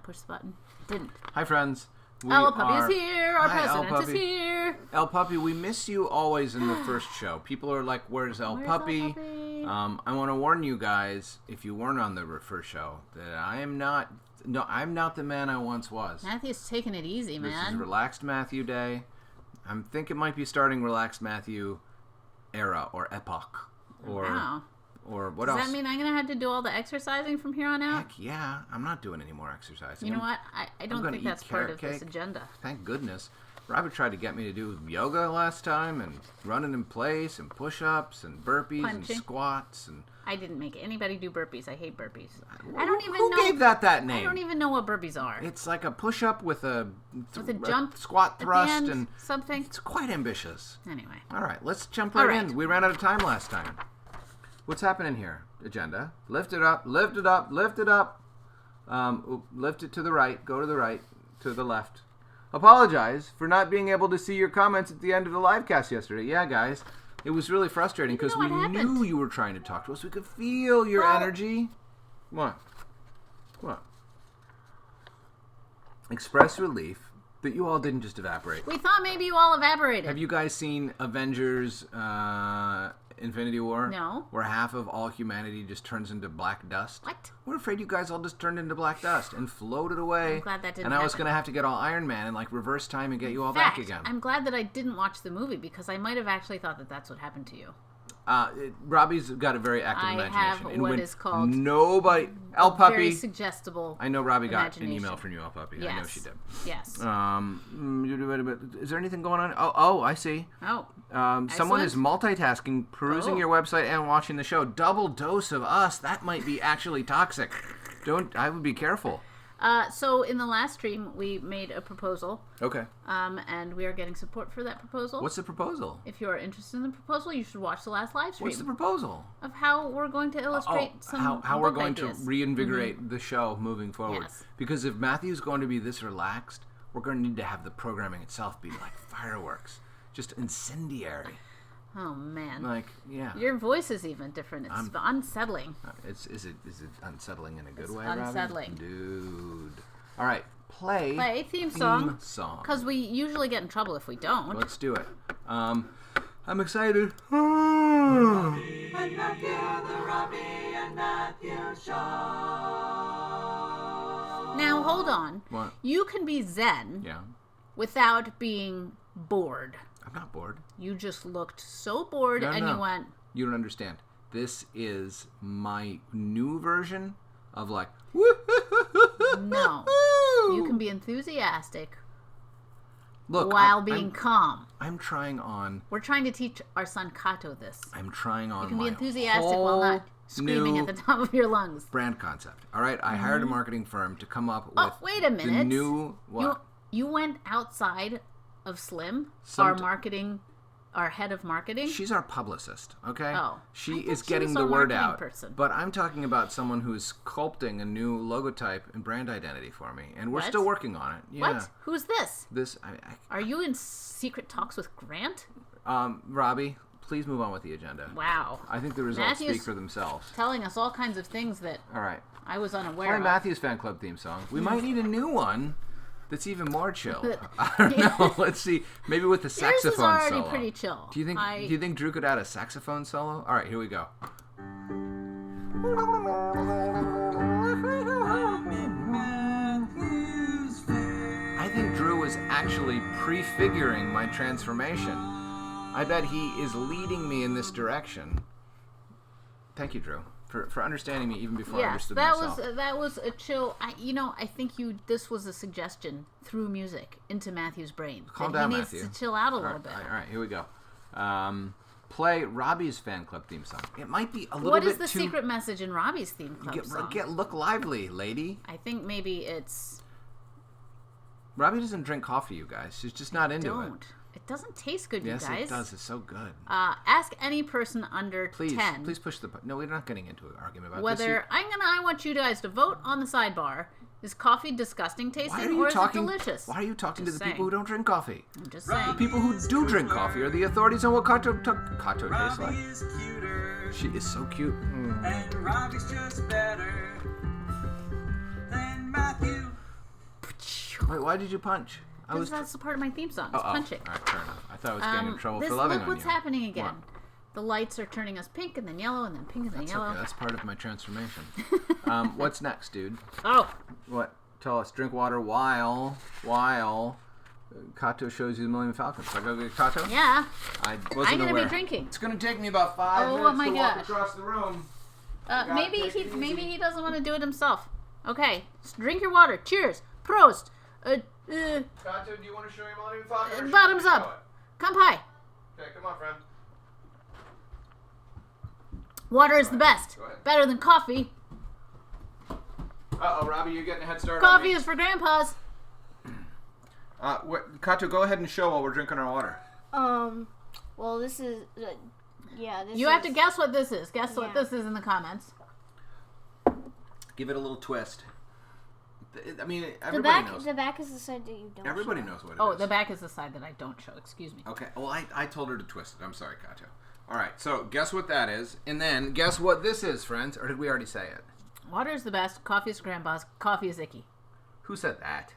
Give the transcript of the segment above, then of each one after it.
push the button. Didn't. Hi, friends. El Puppy is here. Our president is here. El Puppy, we miss you always in the first show. People are like, where's El Puppy? I want to warn you guys, if you weren't on the first show, that I'm not the man I once was. Matthew's taking it easy, man. This is Relaxed Matthew Day. I think it might be starting Relaxed Matthew era or epoch. Wow. Or what Does else? that mean I'm going to have to do all the exercising from here on out? Heck yeah. I'm not doing any more exercising. You know what? I don't think that's part of this agenda. Thank goodness. Robert tried to get me to do yoga last time and running in place and push-ups and burpees and squats. And I didn't make anybody do burpees. I hate burpees. Who gave that name? I don't even know what burpees are. It's like a push-up with a jump, squat thrust, at the end, and something. It's quite ambitious. Anyway. All right, let's jump right in. We ran out of time last time. What's happening here? Agenda. Lift it up, lift it up, lift it up. Lift it to the right, go to the right, to the left. Apologize for not being able to see your comments at the end of the live cast yesterday. Yeah, guys. It was really frustrating because we knew you were trying to talk to us. We could feel your energy. What? Express relief that you all didn't just evaporate. We thought maybe you all evaporated. Have you guys seen Avengers Infinity War? No. Where half of all humanity just turns into black dust? What? We're afraid you guys all just turned into black dust and floated away. I'm glad that didn't And I was happen. going to have to get all Iron Man and like reverse time and get you all back again. I'm glad that I didn't watch the movie because I might have actually thought that that's what happened to you. Robbie's got a very active imagination. I have what is called nobody. El Puppy. Very suggestible. I know Robbie got an email from you, El Puppy. Yes. I know she did. Yes. Is there anything going on? Oh, I see. Someone is multitasking, perusing your website and watching the show. Double dose of us. That might be actually toxic. I would be careful. So in the last stream, we made a proposal. Okay. And we are getting support for that proposal. What's the proposal? If you are interested in the proposal, you should watch the last live stream. What's the proposal? Of how we're going to illustrate how we're going ideas. to reinvigorate the show moving forward. Yes. Because if Matthew's going to be this relaxed, we're going to need to have the programming itself be like fireworks. Just incendiary. Oh, man. Like, yeah. Your voice is even different. It's unsettling. Is it unsettling in a good way, unsettling. Robin? Dude. All right. Play theme song. Because we usually get in trouble if we don't. Let's do it. I'm excited. Robbie and Matthew, the Robbie and Matthew Show. Now, hold on. What? You can be zen without being bored. I'm not bored. You just looked so bored you went... You don't understand. This is my new version of like... No. You can be enthusiastic Look, while being calm. I'm trying on... We're trying to teach our son Kato this. I'm trying on. You can be enthusiastic while not screaming at the top of your lungs. Brand concept. All right? I hired a marketing firm to come up with... Oh, wait a minute. The new... What? You went outside of Slim, our head of marketing. She's our publicist, okay? Oh. She is getting the word out. But I'm talking about someone who's sculpting a new logotype and brand identity for me. And we're still working on it. Yeah. What? Who's this? Are you in secret talks with Grant? Robbie, please move on with the agenda. Wow. I think the results speak for themselves. Telling us all kinds of things that I was unaware of. Matthew's fan club theme song. We might need a new one. That's even more chill. I don't know. Let's see. Maybe with the saxophone solo. Yours is already pretty chill. Do you think Drew could add a saxophone solo? All right, here we go. I think Drew was actually prefiguring my transformation. I bet he is leading me in this direction. Thank you, Drew. For understanding me even before I understood myself. That was a chill. I think this was a suggestion through music into Matthew's brain. Calm down, Matthew. He needs to chill out a little bit. All right, here we go. Play Robbie's fan club theme song. It might be a little bit too... What is the secret message in Robbie's theme club song? Look lively, lady. I think maybe it's... Robbie doesn't drink coffee, you guys. She's just not into it. It doesn't taste good, you guys. Yes, it does. It's so good. Ask any person under 10. Please push the button. No, we're not getting into an argument about this. I want you guys to vote on the sidebar. Is coffee disgusting tasting or is it delicious? Why are you talking to the people who don't drink coffee? I'm just saying. The people who do drink coffee are the authorities on what Kato tastes like. She is so cute. And Robbie's just better than Matthew. Wait, why did you punch? Because that's a part of my theme song. It's punching. All right, fair enough. I thought I was getting in trouble for loving look on what's you. happening again. What? The lights are turning us pink and then yellow and then pink and then yellow. Okay, that's part of my transformation. What's next, dude? Oh. What? Tell us. Drink water while Kato shows you the Millennium Falcon. Should I go get Kato? Yeah. I wasn't I'm aware. Be drinking. It's gonna take me about 5 minutes my to walk gosh. across the room. Maybe he doesn't want to do it himself. Okay. Drink your water. Cheers. Prost. Kato, do you want to show your Millennium Falcon? Or Bottoms should I show up. Come high. Okay, come on, friend. Water is the best. Go ahead. Better than coffee. Uh-oh, Robbie, you're getting a head start. Coffee is for grandpas. Kato, go ahead and show while we're drinking our water. Well, this is, You have to guess what this is. Guess what this is in the comments. Give it a little twist. I mean, the everybody knows. The back is the side that you don't Everybody show. knows what it is. Oh, the back is the side that I don't show. Excuse me. Okay. Well, I told her to twist it. I'm sorry, Kato. All right. So guess what that is, and then guess what this is, friends. Or did we already say it? Water is the best. Coffee is for grandpas. Coffee is icky. Who said that?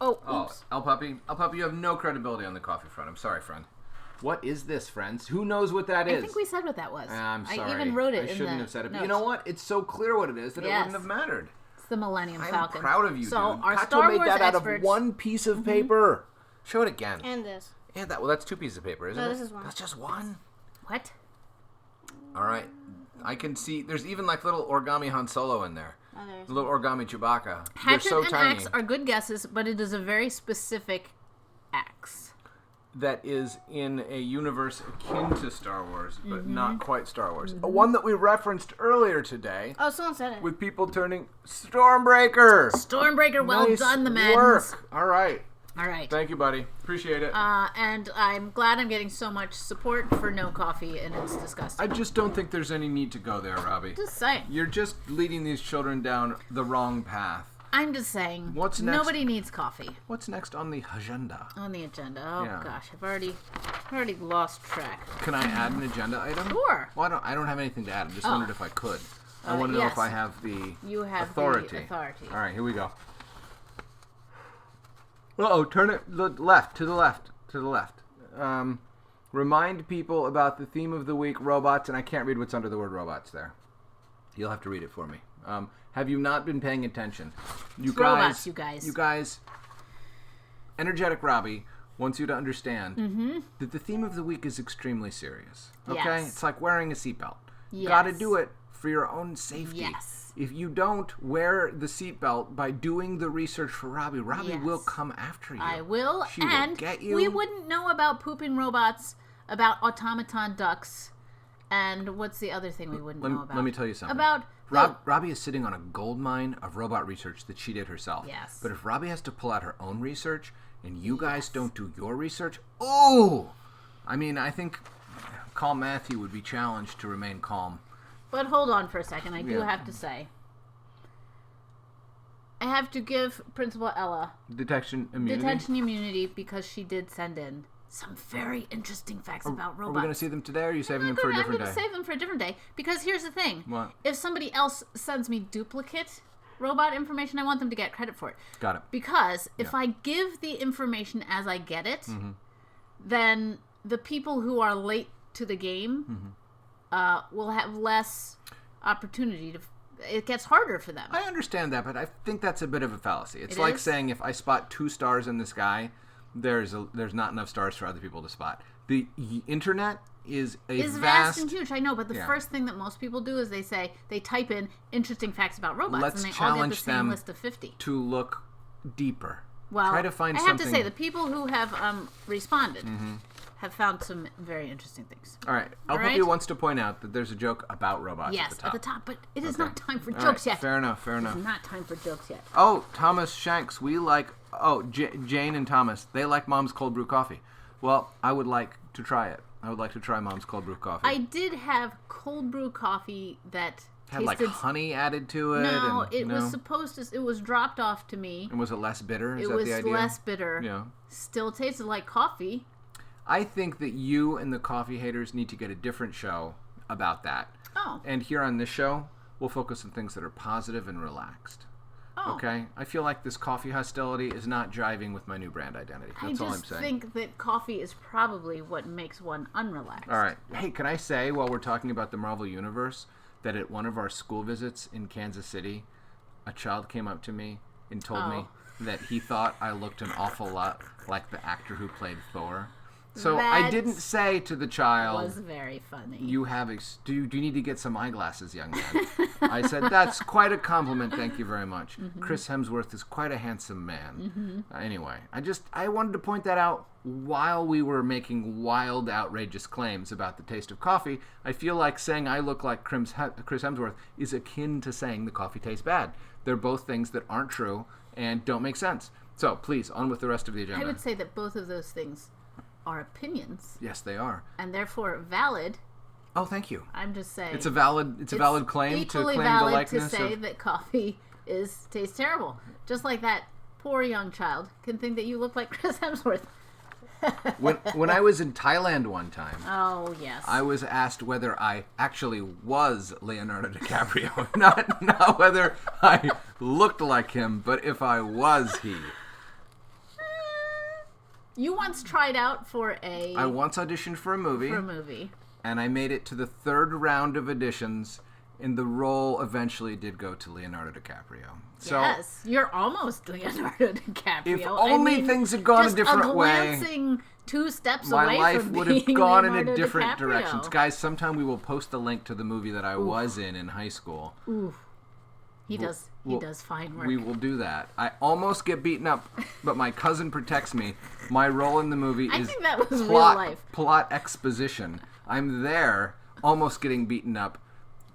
Oh, Oh, oops. El Puppy. El Puppy, you have no credibility on the coffee front. I'm sorry, friend. What is this, friends? Who knows what that is? I think we said what that was. I'm sorry. I even wrote it. I shouldn't have said it. But you notes. know what? It's so clear what it is that it Yes. wouldn't have mattered. It's the Millennium I'm Falcon. proud of you, so dude. our Kato Star made Wars that experts, out of one piece of paper. Show it again. And this. Yeah, well, that's 2 pieces of paper, isn't it? No, this is one. That's just one. What? All right. I can see. There's even like little origami Han Solo in there. Oh, there's Little origami Chewbacca. Hatchet They're so and tiny. axe are good guesses, but it is a very specific axe. That is in a universe akin to Star Wars, but Mm-hmm. not quite Star Wars. A one that we referenced earlier today Oh, someone said it. with people turning Stormbreaker. Stormbreaker, well Nice done, the men. work. All right. All right. Thank you, buddy. Appreciate it. And I'm glad I'm getting so much support for no coffee, and it's disgusting. I just don't think there's any need to go there, Robbie. Just saying. You're just leading these children down the wrong path. I'm just saying. What's next? Nobody needs coffee What's next on the agenda? on the agenda. Oh Yeah. gosh, I've already lost track. Can I add an agenda item? Sure. Well, I don't have anything to add. I just Oh. wondered if I could. I want to know yes. if I have the You have authority. the authority. All right, here we go. Uh-oh, turn it to the left. Remind people about the theme of the week, robots, and I can't read what's under the word robots there. You'll have to read it for me. Have you not been paying attention? You Robots, you guys. Energetic Robbie wants you to understand that the theme of the week is extremely serious. Okay? Yes. It's like wearing a seatbelt. You Yes. gotta do it for your own safety. Yes. If you don't wear the seatbelt by doing the research for Robbie, Robbie Yes. will come after you. I will, She and will get you. we wouldn't know about pooping robots, about automaton ducks, and what's the other thing we wouldn't know about? Let me tell you something. About Robbie is sitting on a gold mine of robot research that she did herself. Yes. But if Robbie has to pull out her own research and you guys don't do your research, I think Calm Matthew would be challenged to remain calm. But hold on for a second. I do Yeah. have to say, I have to give Principal Ella Detection immunity. detention immunity because she did send in some very interesting facts about Are robots. we going to see them today, or are you saving them I'm for a gonna different day? save them for a different day because here's the thing. What? If somebody else sends me duplicate robot information, I want them to get credit for it. Got it. Because if I give the information as I get it, Mm-hmm. then the people who are late to the game will have less opportunity to. It gets harder for them. I understand that, but I think that's a bit of a fallacy. It's It like is? saying if I spot 2 stars in the sky, there's not enough stars for other people to spot. The internet is a It's vast and huge, I know, but the Yeah. first thing that most people do is they type in interesting facts about robots, Let's and they all get the challenge same them list of 50. to look deeper. Well, Try to find I have something. to say, the people who have responded have found some very interesting things. All right. All Alpuppy right? wants to point out that there's a joke about robots Yes, at the top. but it is Okay. not time for All jokes right, yet. Fair enough. It's not time for jokes yet. Oh, Thomas Shanks. We like... Oh, Jane and Thomas. They like Mom's cold brew coffee. Well, I would like to try it. I would like to try Mom's cold brew coffee. I did have cold brew coffee that had like tasted... honey added to it. No, and, it was supposed to... It was dropped off to me. And was it less bitter? Is It that was the idea? less bitter. Yeah. Still tasted like coffee. I think that you and the coffee haters need to get a different show about that. Oh. And here on this show, we'll focus on things that are positive and relaxed. Oh. Okay? I feel like this coffee hostility is not jiving with my new brand identity. That's all I'm saying. I just think that coffee is probably what makes one unrelaxed. All right. Hey, can I say, while we're talking about the Marvel Universe, that at one of our school visits in Kansas City, a child came up to me and told me that he thought I looked an awful lot like the actor who played Thor. So I didn't say to the child, was very funny. You have do you need to get some eyeglasses, young man? I said, that's quite a compliment, thank you very much. Mm-hmm. Chris Hemsworth is quite a handsome man. Mm-hmm. Anyway, I wanted to point that out while we were making wild, outrageous claims about the taste of coffee. I feel like saying I look like Chris Hemsworth is akin to saying the coffee tastes bad. They're both things that aren't true and don't make sense. So please, on with the rest of the agenda. I would say that both of those things are opinions. Yes, they are. And therefore valid. Oh, thank you. I'm just saying. It's a valid claim to claim the likeness to say that coffee tastes terrible. Just like that poor young child can think that you look like Chris Hemsworth. When I was in Thailand one time, oh yes, I was asked whether I actually was Leonardo DiCaprio, not whether I looked like him, but if I was he. You once tried out for I once auditioned for a movie. And I made it to the third round of auditions, and the role eventually did go to Leonardo DiCaprio. So, yes, you're almost Leonardo DiCaprio. If only things had gone a different way. Glancing 2 steps my away life from would being have gone Leonardo in a different DiCaprio. direction. Guys, sometime we will post a link to the movie that I was in high school. Ooh. He does fine work. We will do that. I almost get beaten up, but my cousin protects me. My role in the movie is think that was real life. Plot exposition. I'm there, almost getting beaten up,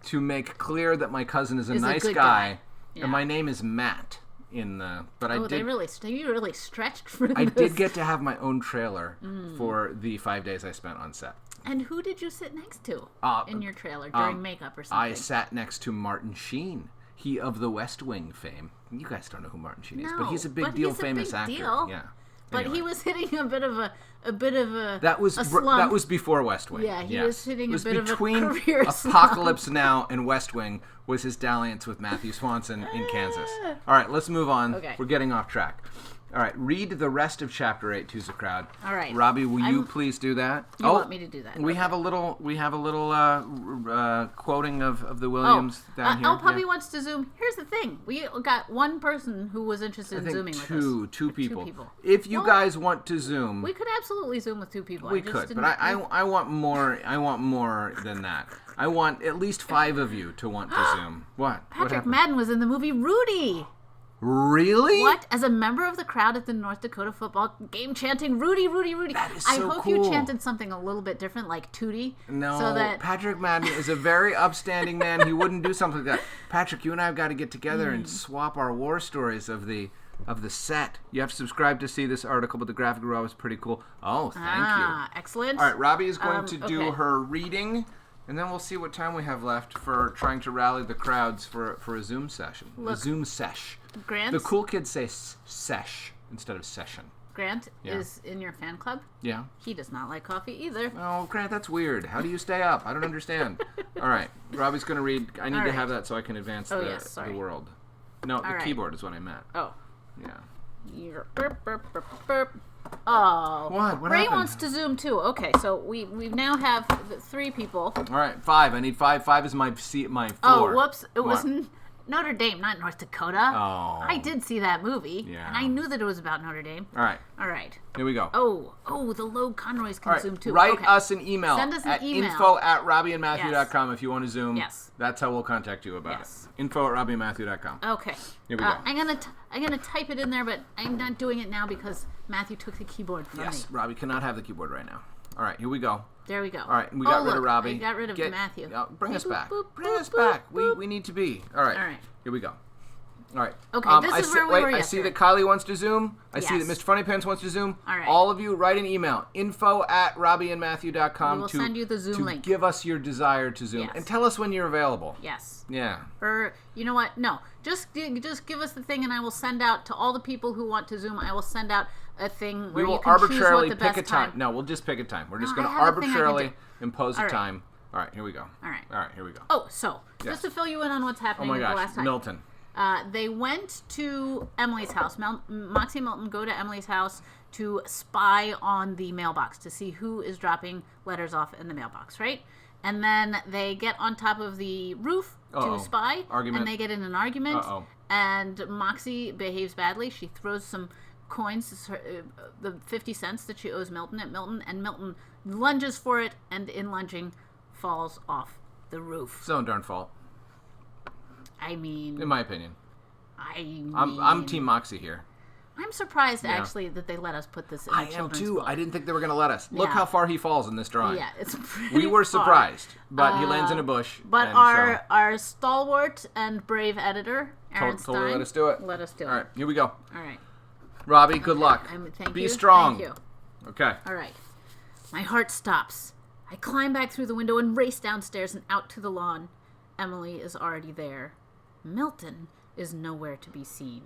to make clear that my cousin is a nice guy. Yeah. And my name is Matt. You really stretched for this. I did get to have my own trailer for the 5 days I spent on set. And who did you sit next to in your trailer during makeup or something? I sat next to Martin Sheen. He of the West Wing fame. You guys don't know who Martin Sheen is, but he's a big deal, famous actor. Yeah. But anyway. he was hitting a bit of a that was slump. That was before West Wing. Yeah, he was hitting a bit of a between career Apocalypse slump. Now and West Wing was his dalliance with Matthew Swanson in Kansas. All right, let's move on. Okay. We're getting off track. All right, read the rest of Chapter 8 to the crowd. All right, Robbie, will you please do that? You want me to do that? We have a little quoting of the Williams down here. El Puppy wants to Zoom. Here's the thing: we got one person who was interested in Zooming with us. Two people. If you guys want to Zoom, we could absolutely Zoom with 2 people. We could, but I want more. I want more than that. I want at least 5 of you to want to Zoom. What? Patrick Madden was in the movie Rudy. Really? What? As a member of the crowd at the North Dakota football game chanting, Rudy, Rudy, Rudy. That is so I hope cool. you chanted something a little bit different, like Tootie. No, so that... Patrick Madden is a very upstanding man. He wouldn't do something like that. Patrick, you and I have got to get together and swap our war stories of the set. You have to subscribe to see this article, but the graphic novel was pretty cool. Oh, thank you. Excellent. All right, Robbie is going to do her reading, and then we'll see what time we have left for trying to rally the crowds for a Zoom session. A Zoom sesh. Grant? The cool kids say sesh instead of session. Grant is in your fan club. Yeah. He does not like coffee either. Oh, Grant, that's weird. How do you stay up? I don't understand. All right. Robbie's going to read. I need to have that so I can advance the world. No, the keyboard is what I meant. Oh. Yeah. Burp, burp, burp, burp. Oh. What Ray happened? wants to Zoom too. Okay, so we now have 3 people. All right, 5. I need 5. 5 is my floor. Oh, whoops. It was Notre Dame, not North Dakota. Oh. I did see that movie. Yeah. And I knew that it was about Notre Dame. All right. Here we go. Oh, the Logue Conroys can Zoom too. Write us an email. Send us an email. info@robbieandmatthew.com if you want to Zoom. Yes. That's how we'll contact you about it. Info@robbieandmatthew.com. Okay. Here we go. I'm gonna type it in there, but I'm not doing it now because Matthew took the keyboard from me. Yes, Robbie cannot have the keyboard right now. All right, here we go. There we go. All right, we got rid of Robbie. I got rid of Matthew. Bring us back. Boop, Bring boop, us back. boop, We need to be. All right. All right. Here we go. All right. Okay, this is where we were I see that Kylie wants to Zoom. I see that Mr. Funny Pants wants to Zoom. All right. All of you, write an email. info@robbieandmatthew.com We will send you the Zoom link. Give us your desire to Zoom. Yes. And tell us when you're available. Yes. Yeah. Or, you know what? No. Just give us the thing and I will send out to all the people who want to Zoom, I will send out a thing where you can arbitrarily choose what the pick best a time. No, we'll just pick a time. We're just going to I have a thing I can arbitrarily do. impose a All right. time. All right, here we go. All right. All right, here we go. Oh, so, just to fill you in on what's happening Oh my the gosh, last time. Milton. They went to Emily's house. Moxie and Milton go to Emily's house to spy on the mailbox to see who is dropping letters off in the mailbox, right? And then they get on top of the roof to spy. Argument. And they get in an argument. And Moxie behaves badly. She throws some coins, the 50 cents that she owes Milton at Milton, and Milton lunges for it, and in lunging, falls off the roof. It's own darn fault. I mean... In my opinion. I'm I'm Team Moxie here. I'm surprised, actually, that they let us put this in the children's book. I didn't think they were going to let us. Look how far he falls in this drawing. Yeah, it's pretty We were far. surprised, but he lands in a bush. But our stalwart and brave editor, Aaron Stein... Totally let us do it. Let us do it. All right, here we go. All right. Robbie, good luck. Be strong. Thank you. Okay. All right. My heart stops. I climb back through the window and race downstairs and out to the lawn. Emily is already there. Milton is nowhere to be seen.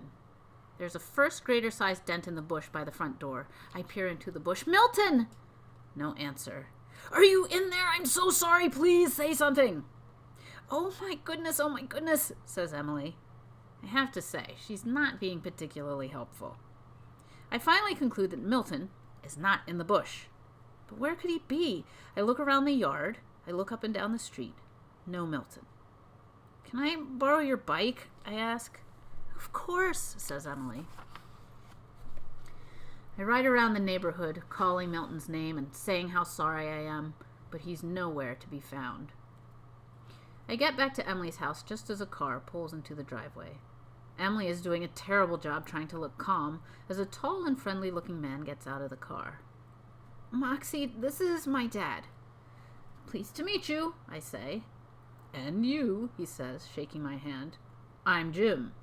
There's a first grader sized dent in the bush by the front door. I peer into the bush. Milton! No answer. Are you in there? I'm so sorry. Please say something. Oh my goodness, says Emily. I have to say, she's not being particularly helpful. I finally conclude that Milton is not in the bush. But where could he be? I look around the yard. I look up and down the street. No Milton. Can I borrow your bike? I ask. Of course, says Emily. I ride around the neighborhood, calling Milton's name and saying how sorry I am, but he's nowhere to be found. I get back to Emily's house just as a car pulls into the driveway. Emily is doing a terrible job trying to look calm as a tall and friendly-looking man gets out of the car. Moxie, this is my dad. Pleased to meet you, I say. And you, he says, shaking my hand. I'm Jim.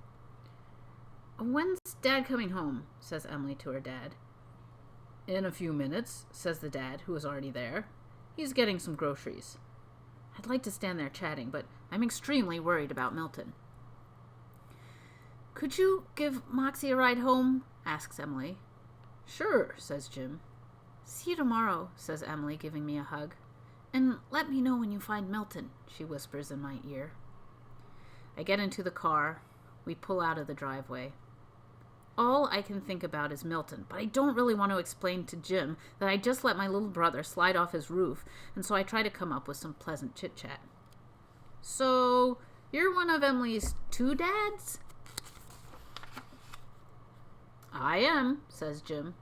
When's Dad coming home? Says Emily to her dad. In a few minutes, says the dad, who is already there. He's getting some groceries. I'd like to stand there chatting, but I'm extremely worried about Milton. Could you give Moxie a ride home? Asks Emily. Sure, says Jim. See you tomorrow, says Emily, giving me a hug. And let me know when you find Milton, she whispers in my ear. I get into the car. We pull out of the driveway. All I can think about is Milton, but I don't really want to explain to Jim that I just let my little brother slide off his roof, and so I try to come up with some pleasant chit-chat. So, you're one of Emily's two dads? I am, says Jim.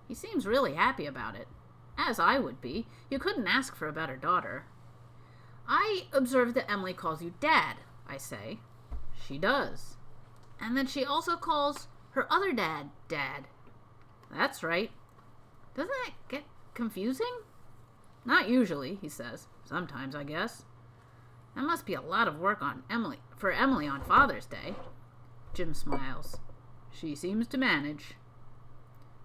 He seems really happy about it. As I would be. You couldn't ask for a better daughter. I observe that Emily calls you Dad, I say. She does. And then she also calls her other dad, Dad. That's right. Doesn't that get confusing? Not usually, he says. Sometimes, I guess. That must be a lot of work for Emily on Father's Day. Jim smiles. She seems to manage.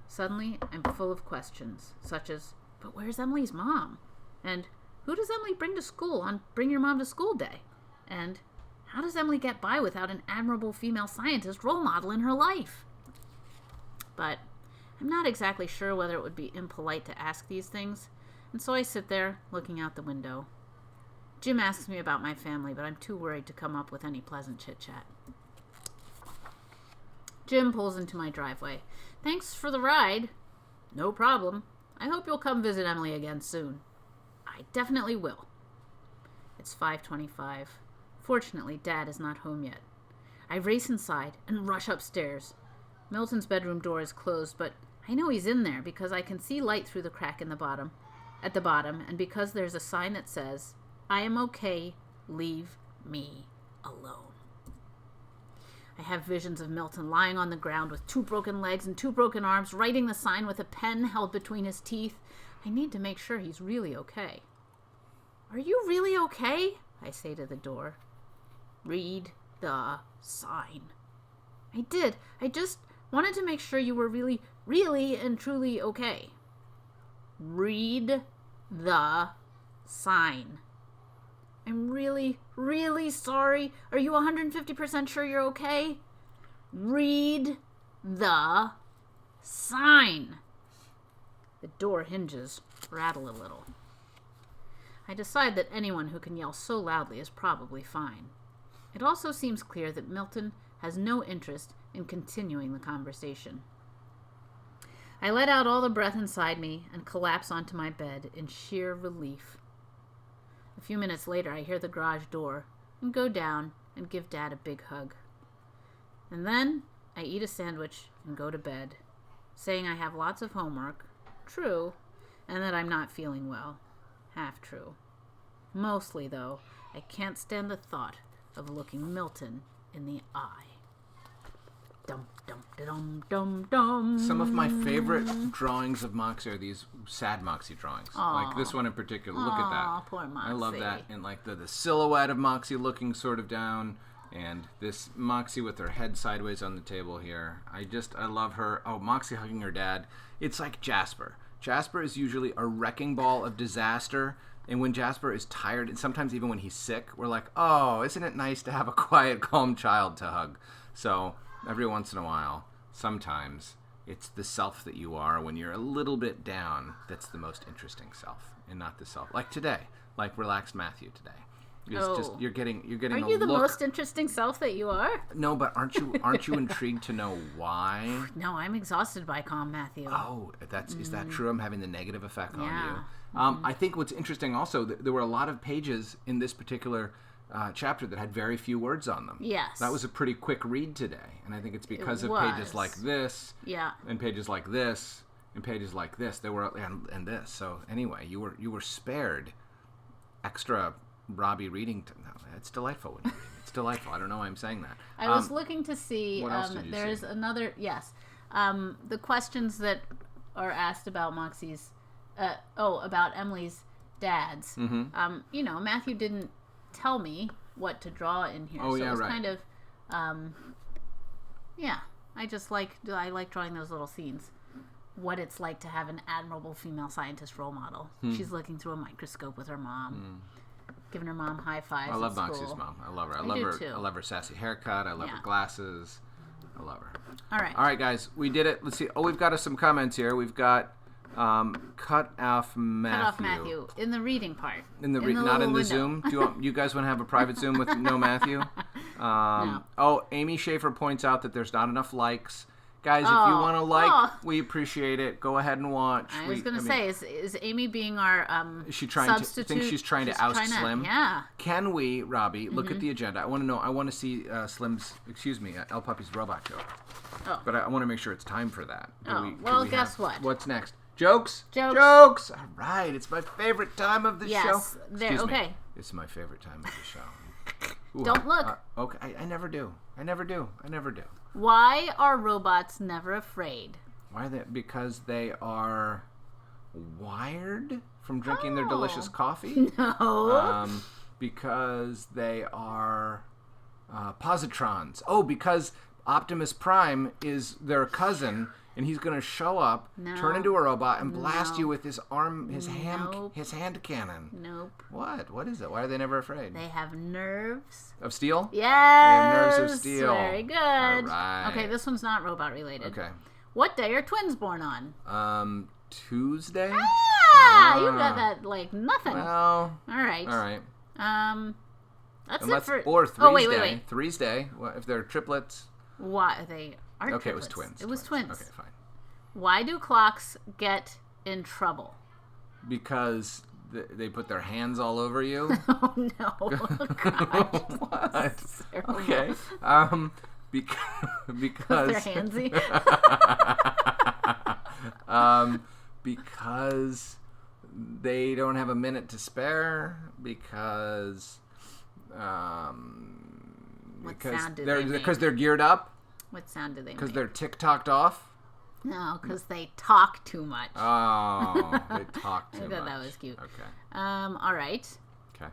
Suddenly, I'm full of questions, such as, but where's Emily's mom? And who does Emily bring to school on Bring Your Mom to School Day? And how does Emily get by without an admirable female scientist role model in her life? But I'm not exactly sure whether it would be impolite to ask these things, and so I sit there, looking out the window. Jim asks me about my family, but I'm too worried to come up with any pleasant chit-chat. Jim pulls into my driveway. Thanks for the ride. No problem. I hope you'll come visit Emily again soon. I definitely will. It's 5:25. Fortunately, Dad is not home yet. I race inside and rush upstairs. Milton's bedroom door is closed, but I know he's in there because I can see light through the crack at the bottom, and because there's a sign that says, I am okay, leave me alone. I have visions of Milton lying on the ground with 2 broken legs and 2 broken arms, writing the sign with a pen held between his teeth. I need to make sure he's really okay. Are you really okay? I say to the door. Read the sign. I did. I just wanted to make sure you were really, really and truly okay. Read the sign. I'm really, really sorry. Are you 150% sure you're okay? Read the sign. The door hinges rattle a little. I decide that anyone who can yell so loudly is probably fine. It also seems clear that Milton has no interest in continuing the conversation. I let out all the breath inside me and collapse onto my bed in sheer relief. A few minutes later, I hear the garage door and go down and give Dad a big hug. And then I eat a sandwich and go to bed, saying I have lots of homework, true, and that I'm not feeling well, half true. Mostly, though, I can't stand the thought of looking Milton in the eye. Dum, dum, dum, dum, dum. Some of my favorite drawings of Moxie are these sad Moxie drawings. Aww. Like this one in particular. Look at Aw, that. poor Moxie. I love that. And like the silhouette of Moxie looking sort of down. And this Moxie with her head sideways on the table here. I love her. Oh, Moxie hugging her dad. It's like Jasper. Jasper is usually a wrecking ball of disaster. And when Jasper is tired, and sometimes even when he's sick, we're like, oh, isn't it nice to have a quiet, calm child to hug? So every once in a while, sometimes it's the self that you are when you're a little bit down that's the most interesting self, and not the self. Like today, like relaxed Matthew today. It's just you're getting. Are you the most interesting self that you are? No, but aren't you intrigued to know why? No, I'm exhausted by calm Matthew. Oh, is that true? I'm having the negative effect on Yeah. you. I think what's interesting also, there were a lot of pages in this particular chapter that had very few words on them. Yes. That was a pretty quick read today, and I think it's because of was. pages like this, Yeah. and pages like this, and pages like this. There were and this. So anyway, you were spared extra Robbie reading. No, it's delightful when you read. It's delightful. I don't know why I'm saying that. I was looking to see. What else did you there's see? another. Yes. The questions that are asked about Moxie's. About Emily's dad's. Mm-hmm. Matthew didn't tell me what to draw in here. Oh, so yeah, it was right. kind of. I like drawing those little scenes. What it's like to have an admirable female scientist role model. She's looking through a microscope with her mom. Giving her mom high fives. I love at Moxie's school. mom. I love her. I I love do her. too. I love her sassy haircut. I love Yeah. her glasses. I love her. All right. All right, guys, we did it. Let's see. Oh, we've got some comments here. We've got cut off Matthew. Cut off Matthew in the reading part. In the little not in the window. Zoom. Do you guys want to have a private Zoom with no Matthew? No. Oh, Amy Schaefer points out that there's not enough likes. Guys, if you want to like, we appreciate it. Go ahead and watch. I was going to say, is Amy being our is she trying substitute? to think she's trying to oust Slim? Yeah. Can we, Robbie, look at the agenda? I want to know. I want to see Slim's, El Puppy's robot joke. Oh. But I want to make sure it's time for that. Well, guess what? What's next? Jokes? Jokes. All right. It's my favorite time of the show. Yes. Excuse me. Okay. It's my favorite time of the show. Ooh, Don't look. Okay. I never do. I never do. Why are robots never afraid? Why are they? Because they are wired from drinking their delicious coffee. No. Because they are positrons. Oh, because Optimus Prime is their cousin, and he's going to show up, turn into a robot, and blast you with his hand cannon. Nope. What is it? Why are they never afraid? They have nerves. Of steel? Yes. They have nerves of steel. Very good. All right. Okay, this one's not robot related. Okay. What day are twins born on? Tuesday? You got that like nothing. Well, All right. That's it for. Or Thursday. Oh wait. Thursday. Well, if they're triplets. Why they are? Okay, triplets. it was twins. It was twins. Okay, fine. Why do clocks get in trouble? Because they put their hands all over you. Oh no! Oh, God. What? Terrible. Okay. Because They're handsy. because they don't have a minute to spare. Because sound do they make? because they're geared up. What sound do they Because make? they're tick-tocked off. No, because they talk too much. Oh, they talk too I much. thought that was cute. Okay. All right. Okay.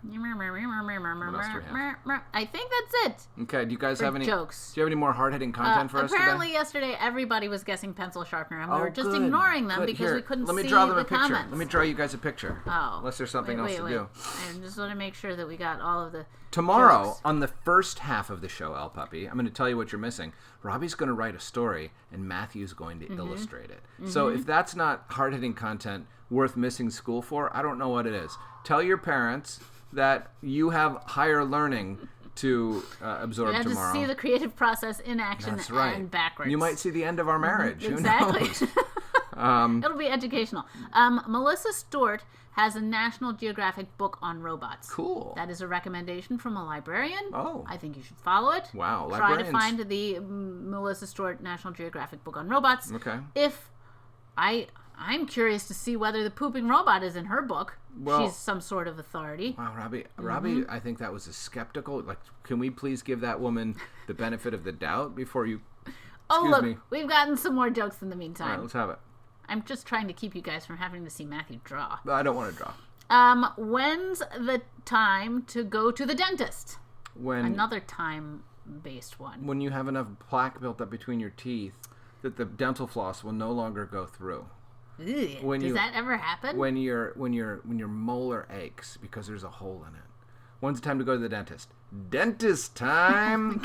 I think that's it. Okay. Do you guys have any jokes? Do you have any more hard-hitting content for us today? Apparently, yesterday everybody was guessing pencil sharpener, and we were just good, ignoring them good. because Here, we couldn't let me see draw them the a picture. comments. Let me draw you guys a picture. Oh, unless there's something else to do. I just want to make sure that we got all of the Tomorrow, jokes. on the first half of the show, El Puppy, I'm going to tell you what you're missing. Robbie's going to write a story, and Matthew's going to illustrate it. So if that's not hard-hitting content worth missing school for, I don't know what it is. Tell your parents that you have higher learning to absorb You have tomorrow. to see the creative process in action. That's right. And backwards. You might see the end of our marriage. Exactly. Who knows? It'll be educational. Melissa Stewart has a National Geographic book on robots. Cool. That is a recommendation from a librarian. Oh. I think you should follow it. Wow, Try librarians. to find the Melissa Stewart National Geographic book on robots. Okay. If I'm curious to see whether the pooping robot is in her book. Well, she's some sort of authority. Wow, Robbie, I think that was a skeptical. Like, can we please give that woman the benefit of the doubt before you? Excuse me. We've gotten some more jokes in the meantime. All right, let's have it. I'm just trying to keep you guys from having to see Matthew draw. I don't want to draw. When's the time to go to the dentist? When Another time-based one. when you have enough plaque built up between your teeth that the dental floss will no longer go through. Ugh, does that ever happen? When your molar aches because there's a hole in it. When's the time to go to the dentist? Dentist time.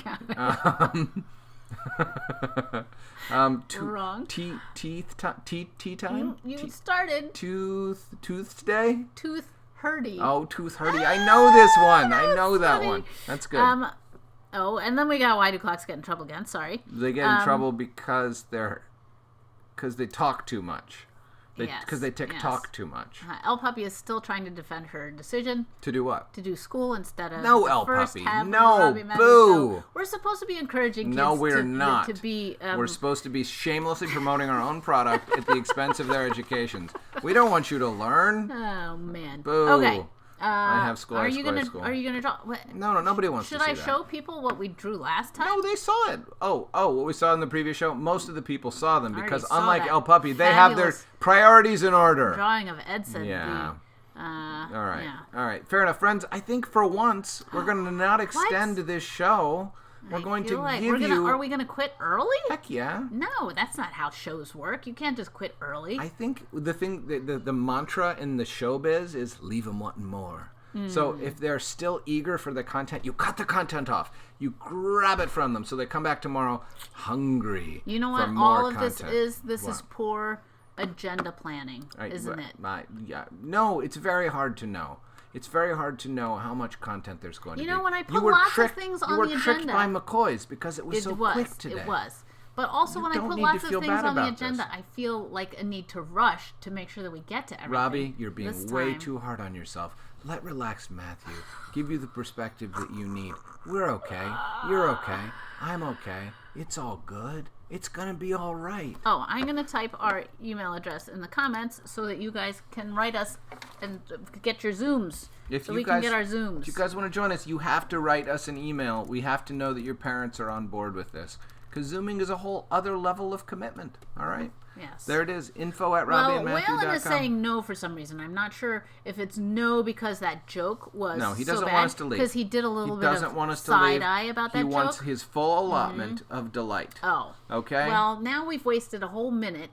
Wrong. Teeth time. You started Tooth day. tooth hurdy. Oh, tooth hurdy. I know this one. I know that funny. one. That's good. And then we got why do clocks get in trouble again? Sorry. They get in trouble because they talk too much. Because they TikTok too much. El Puppy is still trying to defend her decision To do what? to do school instead of No, the El first Puppy. half of No, the Robbie Matthews boo. show. We're supposed to be encouraging kids No, we're to, not. to be... We're supposed to be shamelessly promoting our own product at the expense of their educations. We don't want you to learn. Oh, man. Boo. Okay. I have school. Are I you school. I gonna school. Are you gonna draw? What? No, nobody wants Should to see I that. show people what we drew last time? No, they saw it. Oh, what we saw in the previous show. Most of the people saw them already because, saw unlike that El Puppy, they have their fabulous priorities in order. Drawing of Edson. Yeah. All right. Yeah. All right. Fair enough, friends. I think for once we're going to not extend this show. We're going to give you. Are we gonna quit early? Heck yeah. No, that's not how shows work. You can't just quit early. I think the mantra in the showbiz is leave them wanting more. So if they're still eager for the content, you cut the content off. You grab it from them so they come back tomorrow hungry. You know for what? more All of content. this is poor agenda planning, isn't it? Yeah. No, it's very hard to know. It's very hard to know how much content there's going to be. You know, when I put lots of things on the agenda... You were tricked by McCoys because it was so quick today. It was. But also when I don't put need lots to of feel things bad on the about agenda, this. I feel like a need to rush to make sure that we get to everything. Robbie, you're being this way time. too hard on yourself. Let relaxed Matthew give you the perspective that you need. We're okay. You're okay. I'm okay. It's all good. It's gonna be all right. Oh, I'm going to type our email address in the comments so that you guys can write us and get your Zooms. So we can get our Zooms. If you guys want to join us, you have to write us an email. We have to know that your parents are on board with this. Because Zooming is a whole other level of commitment. All right? Yes. There it is. Info@RobbieandMatthew.com. Well, Waylon is saying no for some reason. I'm not sure if it's no because that joke was No, he doesn't so bad, want us to leave. because he did a little bit doesn't of want us to leave. side-eye about that He joke. wants his full allotment of delight. Oh. Okay? Well, now we've wasted a whole minute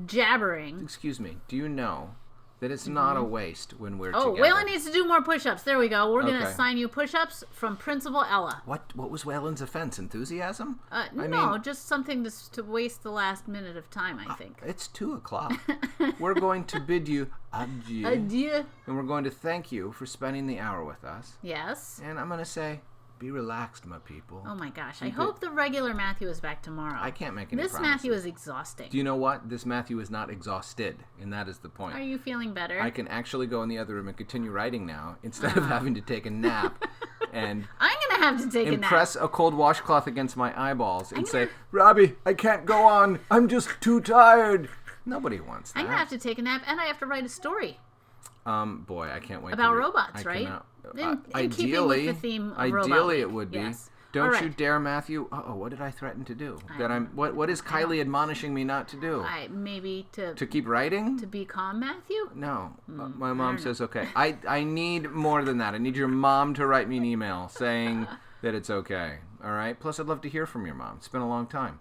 jabbering. Excuse me. Do you know that it's not a waste when we're Oh, together? Waylon needs to do more push-ups. There we go. We're going to Okay. assign you push-ups from Principal Ella. What was Waylon's offense? Enthusiasm? No, just something to waste the last minute of time, I think. It's 2:00. We're going to bid you adieu. Adieu. And we're going to thank you for spending the hour with us. Yes. And I'm going to say, be relaxed, my people. Oh my gosh. I Keep hope it- the regular Matthew is back tomorrow. I can't make any This promises. Matthew is exhausting. Do you know what? This Matthew is not exhausted, and that is the point. Are you feeling better? I can actually go in the other room and continue writing now instead of having to take a nap and I'm going to have to take a nap. impress a cold washcloth against my eyeballs and say, Robbie, I can't go on. I'm just too tired. Nobody wants that. I'm going to have to take a nap, and I have to write a story. Boy, I can't wait About to robots, I right? cannot- In keeping with the theme of Robot ideally Week. it would be. Yes. Don't All you right. dare, Matthew. What did I threaten to do? What is Kylie admonishing me not to do? Maybe to keep writing? be calm, Matthew? No. My mom says okay. I need more than that. I need your mom to write me an email saying that it's okay. All right? Plus, I'd love to hear from your mom. It's been a long time.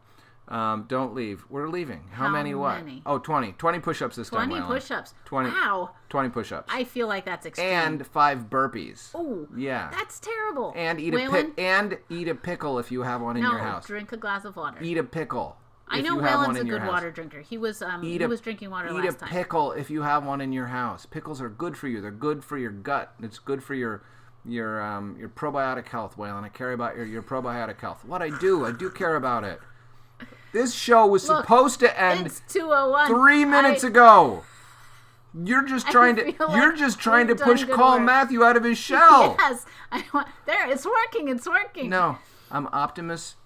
Don't leave. We're leaving. How many what? many? Oh, 20. 20 push-ups this time, 20 Waylon. push-ups. 20. Wow. 20 push-ups. I feel like that's extreme. And 5 burpees. Ooh. Yeah. That's terrible. And eat Waylon, a pickle if you have one in your house. drink a glass of water. Eat a pickle. I if know you have one Waylon's a in your good house. water drinker. He was drinking water Eat last a time. pickle if you have one in your house. Pickles are good for you. They're good for your gut. It's good for your your probiotic health, Waylon. I care about your probiotic health. What I do care about it. This show was supposed to end It's 2:01. 3 minutes ago. You're just trying to push Call Matthew out of his shell. Yes, it's working. It's working. No, I'm Optimus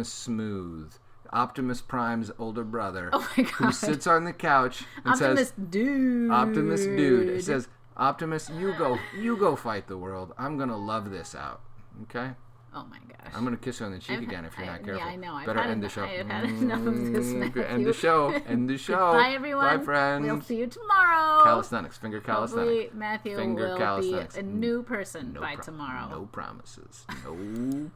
Smooth. Optimus Prime's older brother, oh my God, who sits on the couch and Optimus says, Dude. Optimus Dude. It says, Optimus, you go fight the world. I'm gonna love this out. Okay? Oh my gosh. I'm gonna kiss you on the cheek again if you're not careful. Yeah, I know. Better end the show. I have had enough of this, Matthew. End the show. End the show. Bye, everyone. Bye, friends. We'll see you tomorrow. Calisthenics. Finger calisthenics. Hopefully Matthew Finger will calisthenics. be a new person by tomorrow. No promises. No promises.